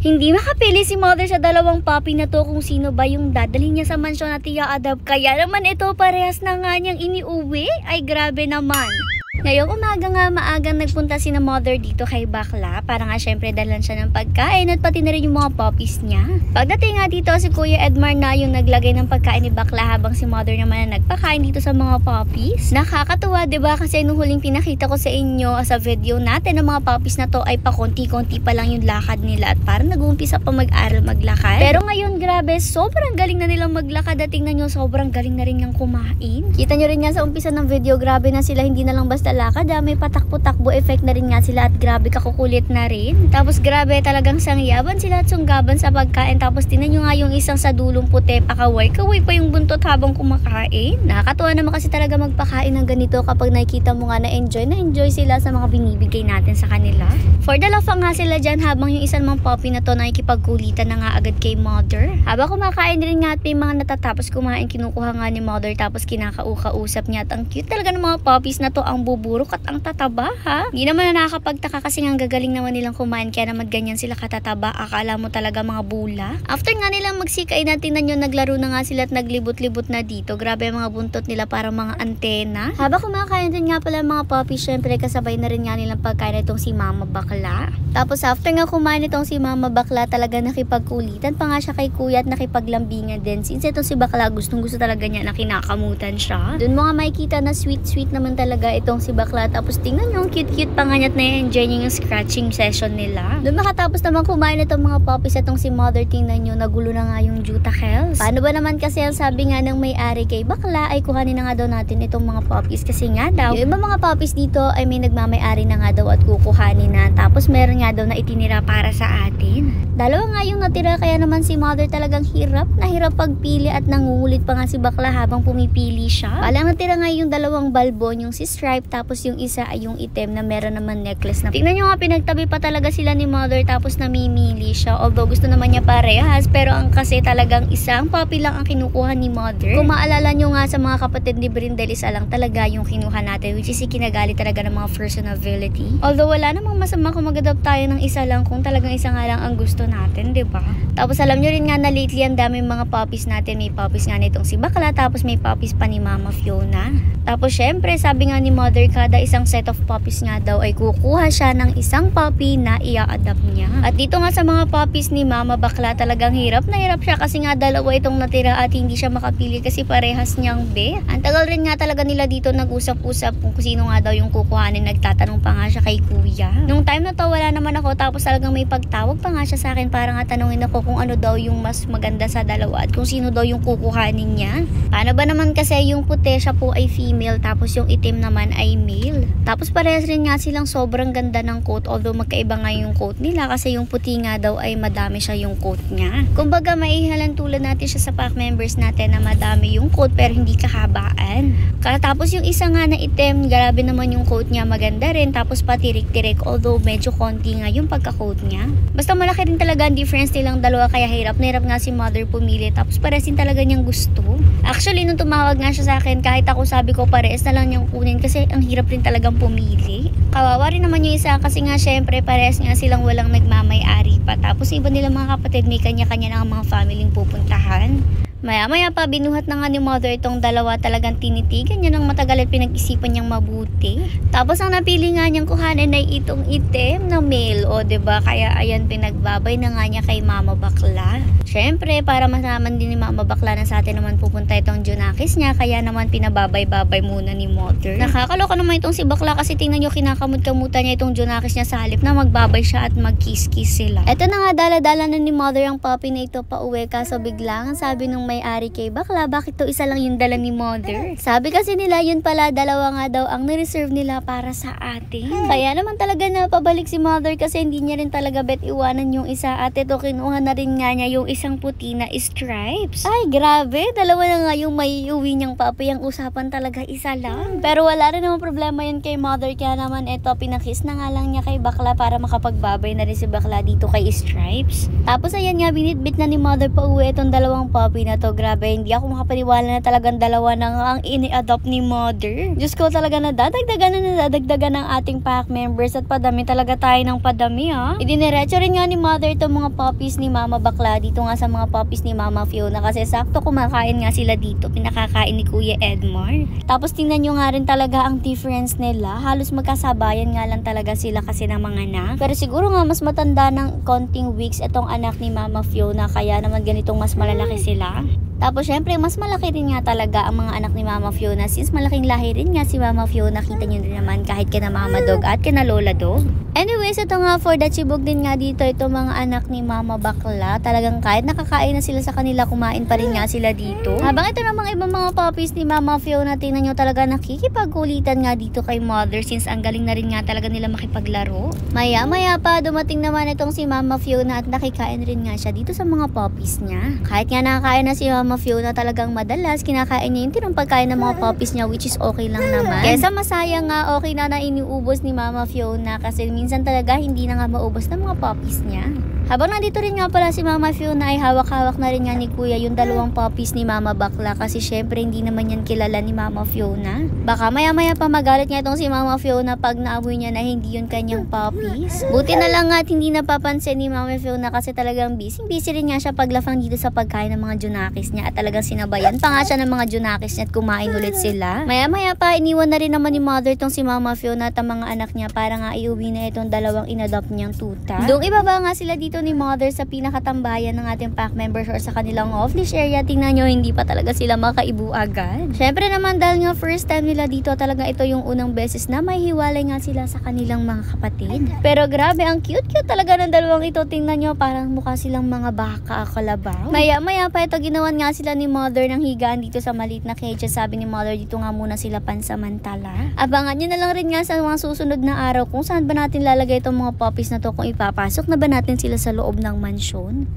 Hindi makapili si mother sa dalawang puppy na to kung sino ba yung dadalhin niya sa mansyon at i-adopt. Kaya naman ito parehas na nga niyang iniuwi. Ay grabe naman. Ngayong umaga nga maagang nagpunta si na mother dito kay Bakla para nga syempre dalhan siya ng pagkain at pati na rin yung mga puppies niya. Pagdating nga dito si Kuya Edmar na yung naglagay ng pagkain ni Bakla habang si mother naman na nagpakain dito sa mga puppies. Nakakatuwa diba kasi nung huling pinakita ko sa inyo sa video natin ng mga puppies na to ay pakonti-konti pa lang yung lakad nila at parang nag-uumpisa pa mag-aral maglakad. Pero ngayon grabe sobrang galing na nilang maglakad at tingnan nyo sobrang galing na rin niyang kumain. Kita nyo rin nga sa umpisa ng video grabe na sila hindi na lang basta lakad, may patakbo-takbo effect na rin nga sila at grabe kakukulit na rin. Tapos grabe talagang sangyaban sila at sunggaban sa pagkain. Tapos tinan nyo nga yung isang sa dulong puti, pakaway-kaway pa yung buntot habang kumakain. Nakakatuwa naman kasi talaga magpakain ng ganito kapag nakikita mo nga na enjoy sila sa mga binibigay natin sa kanila. For the love nga sila dyan habang yung isang mga puppy na to nakikipagkulitan na nga agad kay mother. Habang kumakain rin nga at may mga natatapos kumain, kinukuha nga ni mother tapos kinakauka-usap niya at ang cute talaga ng mga puppies na to, ang buburok at ang tataba ha. Hindi naman na nakakapagtaka kasi ang gagaling naman nilang kumain kaya naman ganyan sila katataba. Akala mo talaga mga bula. After nga nilang magsikain natin na naglaro na nga sila at naglibot-libot na dito. Grabe ang mga buntot nila para mga antena. Habang kumakain din nga pala mga puppies, syempre kasabay na rin nga nilang pagkain itong si Mama Bakla. Tapos after nga kumain itong si Mama Bakla talaga nakipagkulitan pa nga siya kay Kuya at nakipaglambingan din. Since itong si Bakla gustong gusto talaga niya na kinakamutan siya. Doon mo nga makikita na sweet naman talaga itong si Bakla. Tapos tingnan nyo, cute-cute pa nga niya at na-enjoy niya yung scratching session nila. Doon makatapos naman kumain itong mga puppies atong si mother, tingnan nyo, nagulo na nga yung Jutacels. Paano ba naman kasi ang sabi nga ng may-ari kay Bakla ay kuhanin na nga daw natin itong mga puppies kasi nga daw, yung iba mga puppies dito ay may nagmamay-ari na nga daw at kukuhanin na. Tapos meron nga daw na itinira para sa atin. Dalawa nga yung natira kaya naman si mother talagang hirap pagpili at nangungulit pa nga si Bakla habang pumipili siya. Palang natira nga yung dalawang balbon, yung si Stripe tapos yung isa ay yung item na meron naman necklace na. Tingnan nyo nga pinagtabi pa talaga sila ni mother tapos namimili siya. Although gusto naman niya parehas pero ang kasi talagang isang puppy lang ang kinukuha ni mother. Kung maalala nyo nga sa mga kapatid ni Brindel, isa lang talaga yung kinuha natin which is kinagali talaga ng mga personality. Although wala namang masama kung mag-adopt tayo ng isa lang kung talagang isa nga lang ang gusto natin, diba? Tapos alam nyo rin nga na lately ang daming mga puppies natin. May puppies nga nitong si Bakla tapos may puppies pa ni Mama Fiona. Tapos syempre sabi nga ni mother kada isang set of puppies nga daw ay kukuha siya ng isang puppy na i-adopt niya. At dito nga sa mga puppies ni Mama Bakla talagang hirap na hirap siya kasi nga dalawa itong natira at hindi siya makapili kasi parehas niyang be. Ang tagal rin nga talaga nila dito nag-usap-usap kung sino nga daw yung kukuhanin. Nagtatanong pa nga siya kay Kuya. Nung time na to wala naman ako tapos talagang may pagtawag pa nga siya sa akin para nga tanungin ako kung ano daw yung mas maganda sa dalawa at kung sino daw yung kukuhanin niya. Paano ba naman kasi yung puti siya po ay female tapos yung itim naman ay male. Tapos parehas rin nga silang sobrang ganda ng coat although magkaiba nga yung coat nila kasi yung puti nga daw ay madami siya yung coat niya. Kumbaga maihalan tulad natin siya sa pack members natin na madami yung coat pero hindi kahabaan. Tapos yung isa nga na itim, grabe naman yung coat niya, maganda rin tapos patirik-tirik although medyo konti nga yung pagka-coat niya. Basta malaki rin talaga ang difference nilang dalawa kaya hirap na hirap nga si mother pumili tapos parehas din talaga niyang gusto. Actually nung tumawag nga siya sa akin kahit ako sabi ko parehas na lang niyang kunin kasi ang hirap rin talagang pumili. Kawawa rin naman yung isa kasi nga syempre parehas nga silang walang nagmamay-ari pa. Tapos iba nila mga kapatid may kanya-kanya ng mga family pupuntahan. Maya-maya pa binuhat na nga ni mother itong dalawa, talagang tinitigan niya ng matagal at pinag-isipan niyang mabuti. Tapos ang napili nga niyang kuhanin ay itong itim na male, o diba? Kaya ayan pinagbabay na nga niya kay Mama Bakla. Syempre para masaman din ni Mama Bakla na sa atin naman pupunta itong Junakis niya, kaya naman pinababay-babay muna ni mother. Nakakaloka naman itong si Bakla kasi tingnan niyo kinakamut-kamutan niya itong Junakis niya sa halip na magbabay siya at mag-kiss-kiss sila. Eto na nga dala-dala na ni mother ang puppy na ito pa uwi kaso biglang sabi nung may-ari kay Bakla, bakit to isa lang yung dala ni mother? Sabi kasi nila yun pala dalawa nga daw ang nireserve nila para sa atin. Kaya naman talaga na pabalik si mother kasi hindi niya rin talaga bet iwanan yung isa at ito kinuha na rin nga niya yung isang puti na stripes. Ay grabe, dalawa na nga yung may uwi niyang papi, ang usapan talaga isa lang. Pero wala rin naman problema yun kay mother kaya naman ito pinakiss na nga lang niya kay Bakla para makapagbabay na rin si Bakla dito kay Stripes. Tapos ayan nga binitbit na ni mother pa uwi itong dalawang puppy na to, grabe, hindi ako makapaniwala na talagang dalawa na nga ang ini-adopt ni mother. Diyos ko, talaga nadadagdagan ng ating pack members at padami talaga tayo ng padami ha. Idiniretso rin nga ni mother itong mga puppies ni Mama Bakla dito nga sa mga puppies ni Mama Fiona kasi sakto kumakain nga sila dito, pinakakain ni Kuya Edmar. Tapos tingnan nyo nga rin talaga ang difference nila, halos magkasabayan nga lang talaga sila kasi ng mga anak. Pero siguro nga mas matanda ng konting weeks itong anak ni Mama Fiona kaya naman ganitong mas malalaki sila. Tapos syempre mas malaki rin nga talaga ang mga anak ni Mama Fiona since malaking lahi rin nga si Mama Fiona, kita nyo rin naman kahit kina Mama Dog at kina Lola Dog. Anyways, ito nga for the chibog din nga dito ito mga anak ni Mama Bakla, talagang kahit nakakain na sila sa kanila, kumain pa rin nga sila dito. Habang ito namang ibang mga puppies ni Mama Fiona, tingnan nyo talaga nakikipagkulitan nga dito kay mother since ang galing na rin nga talaga nila makipaglaro. Maya pa dumating naman itong si Mama Fiona at nakikain rin nga siya dito sa mga puppies niya. Kahit nga nakakain na si Mama Fiona, talagang madalas kinakain niya yung tinong pagkain ng mga puppies niya, which is okay lang naman. Kesa masaya nga, okay na iniubos ni Mama Fiona kasi minsan talaga hindi na nga maubos ng mga puppies niya. Habang nandito rin nga pala si Mama Fiona ay hawak-hawak na rin nga ni Kuya yung dalawang puppies ni Mama Bakla kasi syempre hindi naman yan kilala ni Mama Fiona. Baka maya-maya pa magalit nga itong si Mama Fiona pag naamoy niya na hindi yun kanyang puppies. Buti na lang nga at hindi napapansin ni Mama Fiona kasi talagang busy rin nga siya paglafang dito sa pagkain ng mga junakis niya at talagang sinabayan pa nga siya ng mga junakis niya at kumain ulit sila. Maya-maya pa iniwan na rin naman ni Mother itong si Mama Fiona at ang mga anak niya para nga iuwi na itong dalawang inadopt niyang tuta. Doong ibaba nga sila dito ni Mother sa pinakatambayan ng ating pack members or sa kanilang off-leash area. Tingnan nyo, hindi pa talaga sila makaibu agad. Syempre naman dahil nga first time nila dito, talaga ito yung unang beses na may hiwalay nga sila sa kanilang mga kapatid. Pero grabe, ang cute-cute talaga ng dalawang ito. Tingnan nyo, parang mukha silang mga baka kalabaw. Maya-maya pa ito, ginawan nga sila ni Mother ng higaan dito sa maliit na cage. Sabi ni Mother, dito nga muna sila pansamantala. Abangan nyo na lang rin nga sa mga susunod na araw kung saan ba natin lalagay itong mga puppies na to, kung ipapasok na ba natin sila sa loob ng mansyon.